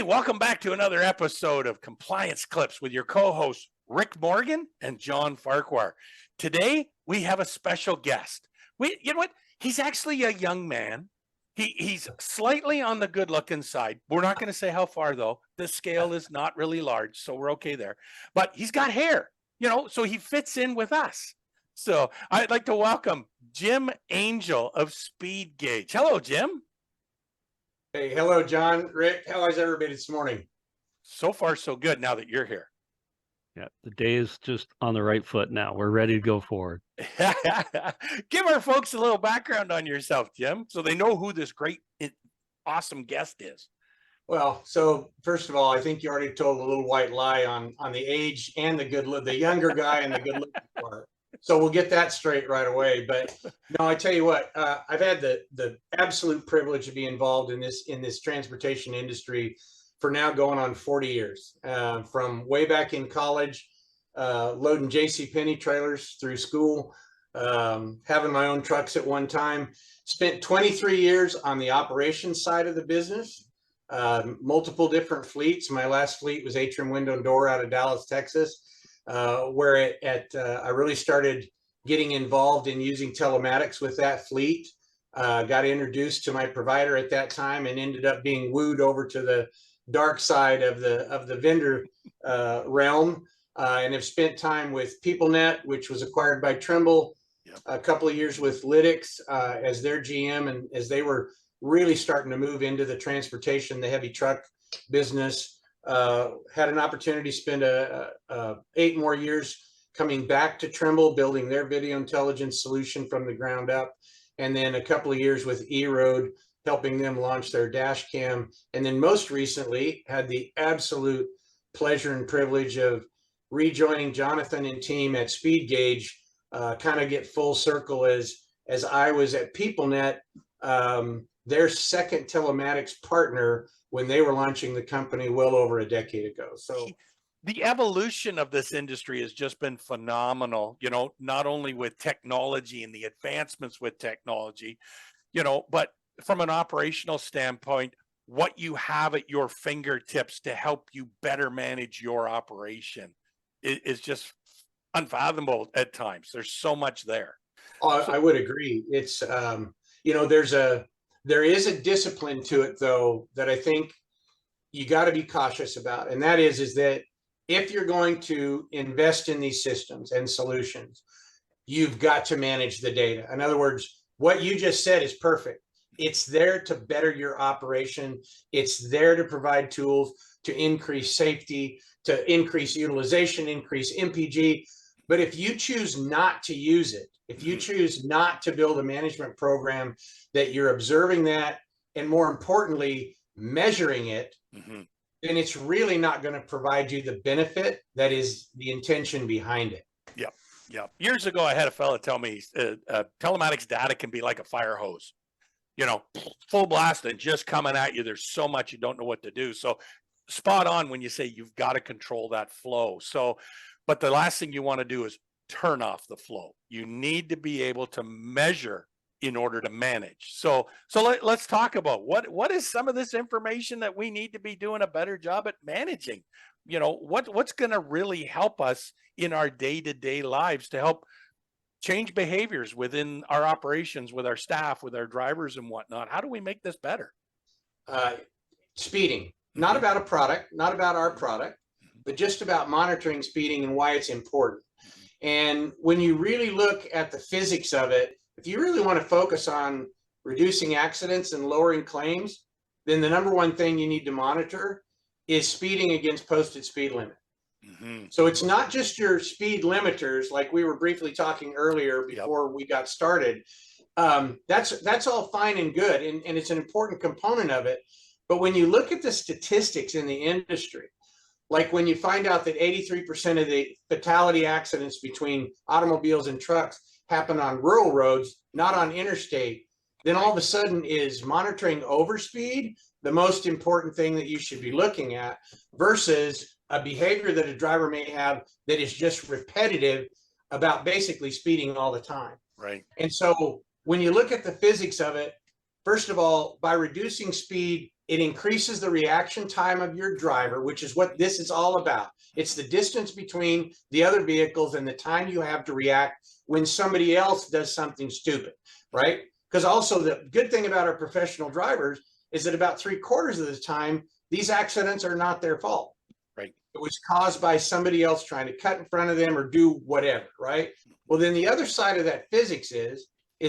welcome back to another episode of Compliance Clips with your co-hosts, Rick Morgan and John Farquhar. Today, we have a special guest. You know what? He's actually a young man. He's slightly on the good-looking side. We're not going to say how far, though. The scale is not really large, so we're okay there. But he's got hair, so he fits in with us. So I'd like to welcome Jim Angel of Speedgauge. Hello, Jim. Hey, hello, John. Rick, how is everybody this morning? So far, so good now that you're here. Yeah, the day is just on the right foot now. We're ready to go forward. Give our folks a little background on yourself, Jim, so they know who this great, awesome guest is. Well, so first of all, I think you already told a little white lie on the age and the younger guy and the good looking part. So we'll get that straight right away. But no, I tell you what, I've had the absolute privilege to be involved in this transportation industry for now going on 40 years, from way back in college, loading JCPenney trailers through school, having my own trucks at one time, spent 23 years on the operations side of the business, multiple different fleets. My last fleet was Atrium Window and Door out of Dallas, Texas. Where I really started getting involved in using telematics with that fleet. Got introduced to my provider at that time and ended up being wooed over to the dark side of the vendor realm, and have spent time with PeopleNet, which was acquired by Trimble. Yep. A couple of years with Lytics as their GM, and as they were really starting to move into the transportation, the heavy truck business. Had an opportunity to spend 8 more years coming back to Trimble, building their video intelligence solution from the ground up. And then a couple of years with E-Road, helping them launch their dash cam. And then most recently had the absolute pleasure and privilege of rejoining Jonathan and team at Speedgauge, kind of get full circle as I was at PeopleNet, their second telematics partner when they were launching the company well over a decade ago. So the evolution of this industry has just been phenomenal, not only with technology and the advancements with technology, but from an operational standpoint, what you have at your fingertips to help you better manage your operation is just unfathomable at times. There's so much there. I would agree. It's, there is a discipline to it, though, that I think you got to be cautious about. And that is that if you're going to invest in these systems and solutions, you've got to manage the data. In other words, what you just said is perfect. It's there to better your operation. It's there to provide tools to increase safety, to increase utilization, increase MPG. But if you choose not to use it, if you choose not to build a management program that you're observing that, and more importantly, measuring it, then it's really not going to provide you the benefit that is the intention behind it. Yep. Yep. Years ago, I had a fella tell me telematics data can be like a fire hose, full blast and just coming at you. There's so much you don't know what to do. So spot on when you say you've got to control that flow. But the last thing you want to do is turn off the flow. You need to be able to measure in order to manage. So let's talk about what is some of this information that we need to be doing a better job at managing. What's going to really help us in our day-to-day lives to help change behaviors within our operations, with our staff, with our drivers and whatnot. How do we make this better? Speeding, not about a product, not about our product, but just about monitoring speeding and why it's important. And when you really look at the physics of it, if you really want to focus on reducing accidents and lowering claims, then the number one thing you need to monitor is speeding against posted speed limit. So it's not just your speed limiters, like we were briefly talking earlier before we got started. That's all fine and good, and it's an important component of it. But when you look at the statistics in the industry, like when you find out that 83% of the fatality accidents between automobiles and trucks happen on rural roads, not on interstate, then all of a sudden is monitoring overspeed the most important thing that you should be looking at versus a behavior that a driver may have that is just repetitive about basically speeding all the time. Right. And so when you look at the physics of it, first of all, by reducing speed It increases the reaction time of your driver, which is what this is all about. It's the distance between the other vehicles and the time you have to react when somebody else does something stupid, right? Because also the good thing about our professional drivers is that about 3/4 of the time, these accidents are not their fault. Right. It was caused by somebody else trying to cut in front of them or do whatever, right? Well, then the other side of that physics is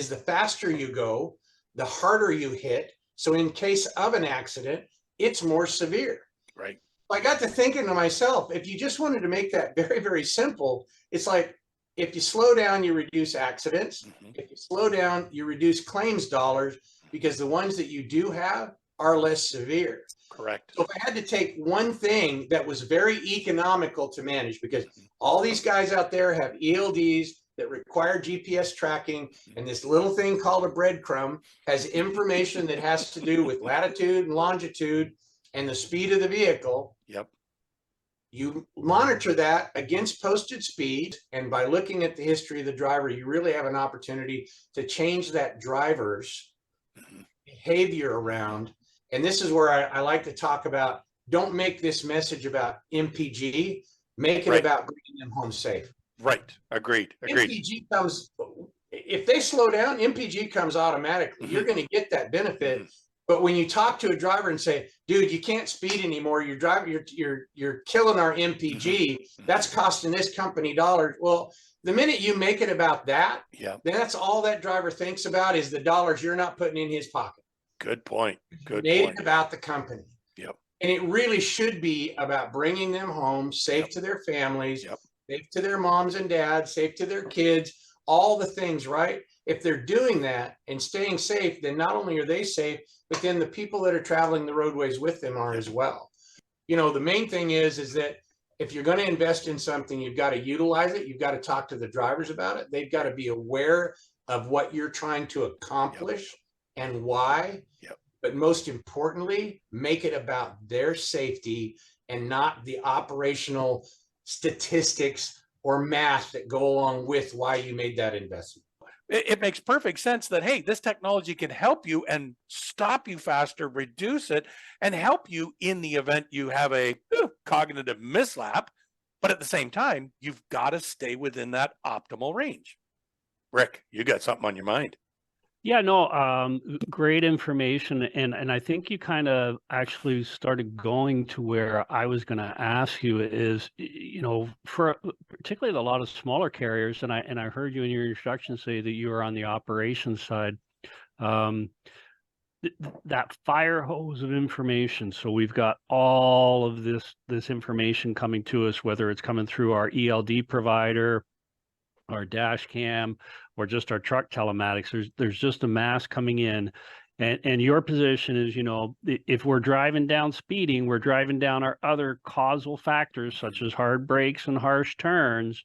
the faster you go, the harder you hit. So in case of an accident, it's more severe. Right. I got to thinking to myself, if you just wanted to make that very, very simple, it's like, if you slow down, you reduce accidents. If you slow down, you reduce claims dollars, because the ones that you do have are less severe. Correct. So if I had to take one thing that was very economical to manage, because all these guys out there have ELDs that require GPS tracking, and this little thing called a breadcrumb has information that has to do with latitude and longitude and the speed of the vehicle. Yep. You monitor that against posted speed, and by looking at the history of the driver, you really have an opportunity to change that driver's behavior around. And this is where I like to talk about, don't make this message about MPG, make it about bringing them home safe. Right. Agreed. Agreed. MPG comes, if they slow down, MPG comes automatically. You're going to get that benefit. But when you talk to a driver and say, dude, you can't speed anymore, you're driving, you're killing our MPG, that's costing this company dollars. Well, the minute you make it about that, then that's all that driver thinks about is the dollars you're not putting in his pocket. Good point. Good Made point. it about the company. Yep. And it really should be about bringing them home safe to their families, safe to their moms and dads, safe to their kids, all the things, right? If they're doing that and staying safe, then not only are they safe, but then the people that are traveling the roadways with them are as well. You know, the main thing is that if you're going to invest in something, you've got to utilize it. You've got to talk to the drivers about it. They've got to be aware of what you're trying to accomplish and why. But most importantly, make it about their safety and not the operational statistics or math that go along with why you made that investment. It makes perfect sense that, hey, this technology can help you and stop you faster, reduce it, and help you in the event you have a cognitive mislap. But at the same time, you've got to stay within that optimal range. Rick, you got something on your mind. Yeah, no, great information. And I think you kind of actually started going to where I was going to ask you is, you know, for particularly a lot of smaller carriers, and I heard you in your introduction say that you were on the operations side, that fire hose of information. So we've got all of this information coming to us, whether it's coming through our ELD provider, our dash cam, or just our truck telematics. There's just a mass coming in, and your position is, you know, if we're driving down speeding, we're driving down our other causal factors such as hard brakes and harsh turns.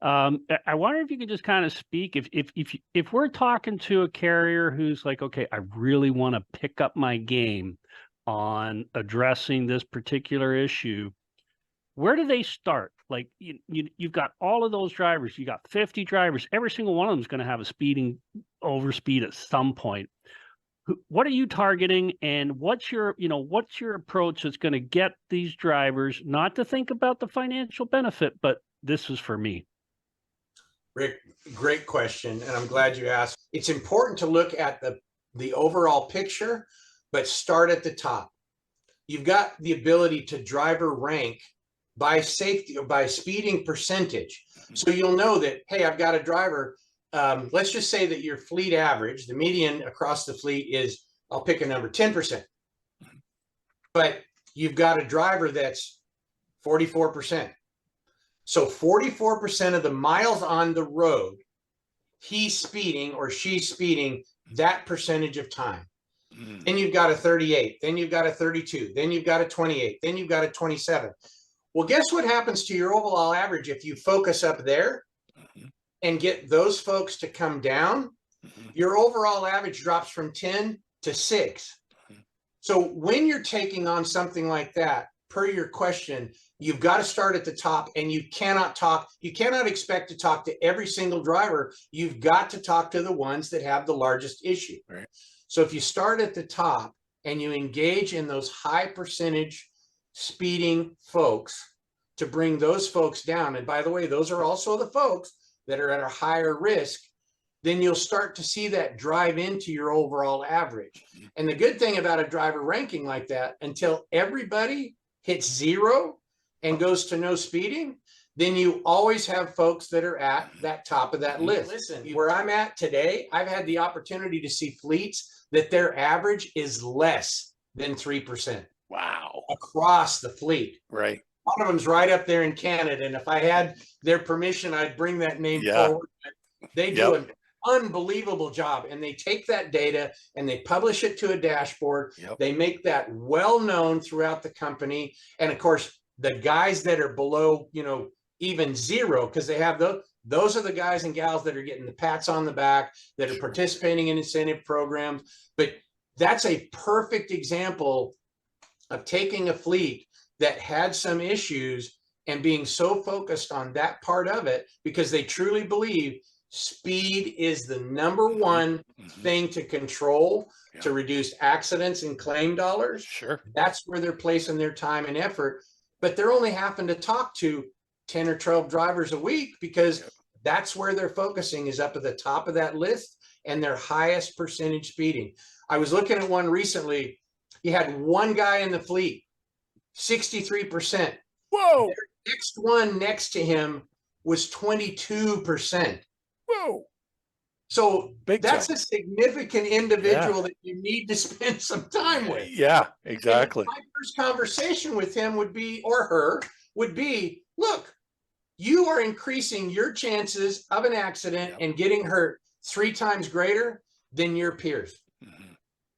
I wonder if you could just kind of speak if we're talking to a carrier who's like, okay, I really want to pick up my game on addressing this particular issue. Where do they start? Like you've got all of those drivers, you got 50 drivers, every single one of them is going to have a speeding overspeed at some point. What are you targeting, and what's your approach that's going to get these drivers not to think about the financial benefit, but this is for me? Rick, great question, and I'm glad you asked. It's important to look at the overall picture, but start at the top. You've got the ability to driver rank by safety or by speeding percentage. So you'll know that, hey, I've got a driver. Let's just say that your fleet average, the median across the fleet is, I'll pick a number, 10%. But you've got a driver that's 44%. So 44% of the miles on the road, he's speeding or she's speeding that percentage of time. Then you've got a 38, then you've got a 32, then you've got a 28, then you've got a 27. Well, guess what happens to your overall average if you focus up there and get those folks to come down? Your overall average drops from 10 to 6. So when you're taking on something like that, per your question, you've got to start at the top, and you cannot expect to talk to every single driver. You've got to talk to the ones that have the largest issue. Right. So if you start at the top and you engage in those high percentage speeding folks to bring those folks down. And by the way, those are also the folks that are at a higher risk. Then you'll start to see that drive into your overall average. And the good thing about a driver ranking like that, until everybody hits 0 and goes to no speeding, then you always have folks that are at that top of that list. Listen, where I'm at today, I've had the opportunity to see fleets that their average is less than 3%. Wow. Across the fleet. Right. One of them's right up there in Canada. And if I had their permission, I'd bring that name forward. They do an unbelievable job, and they take that data and they publish it to a dashboard. They make that well known throughout the company. And of course, the guys that are below, you know, even 0, because they have those are the guys and gals that are getting the pats on the back, that are participating in incentive programs. But that's a perfect example of taking a fleet that had some issues and being so focused on that part of it, because they truly believe speed is the number one thing to control, to reduce accidents and claim dollars. Sure. That's where they're placing their time and effort. But they're only having to talk to 10 or 12 drivers a week, because that's where they're focusing, is up at the top of that list and their highest percentage speeding. I was looking at one recently. He had one guy in the fleet, 63%. Whoa. Their next one next to him was 22%. Whoa. So Big that's time. a significant individual that you need to spend some time with. Yeah, exactly. And my first conversation with him would be, or her, would be, look, you are increasing your chances of an accident and getting hurt 3 times greater than your peers.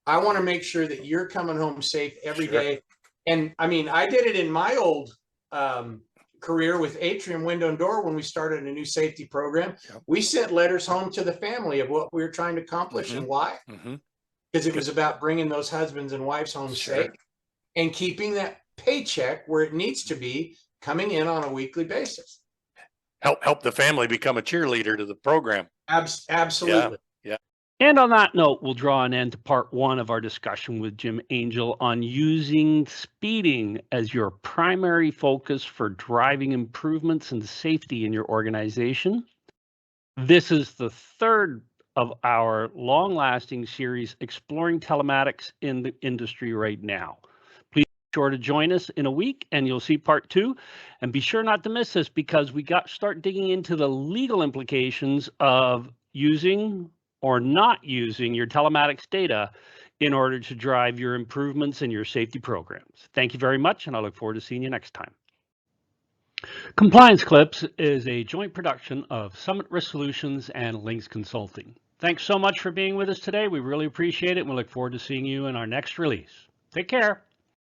I want to make sure that you're coming home safe every day. And I mean, I did it in my old career with Atrium Window and Door when we started a new safety program. We sent letters home to the family of what we were trying to accomplish and why. Because it was about bringing those husbands and wives home safe and keeping that paycheck where it needs to be, coming in on a weekly basis. Help the family become a cheerleader to the program. Absolutely. Yeah. And on that note, we'll draw an end to part 1 of our discussion with Jim Angel on using speeding as your primary focus for driving improvements and safety in your organization. This is the 3rd of our long-lasting series exploring telematics in the industry right now. Please be sure to join us in a week and you'll see part 2. And be sure not to miss this, because we start digging into the legal implications of using or not using your telematics data in order to drive your improvements in your safety programs. Thank you very much, and I look forward to seeing you next time. Compliance Clips is a joint production of Summit Risk Solutions and Links Consulting. Thanks so much for being with us today. We really appreciate it, and we look forward to seeing you in our next release. Take care.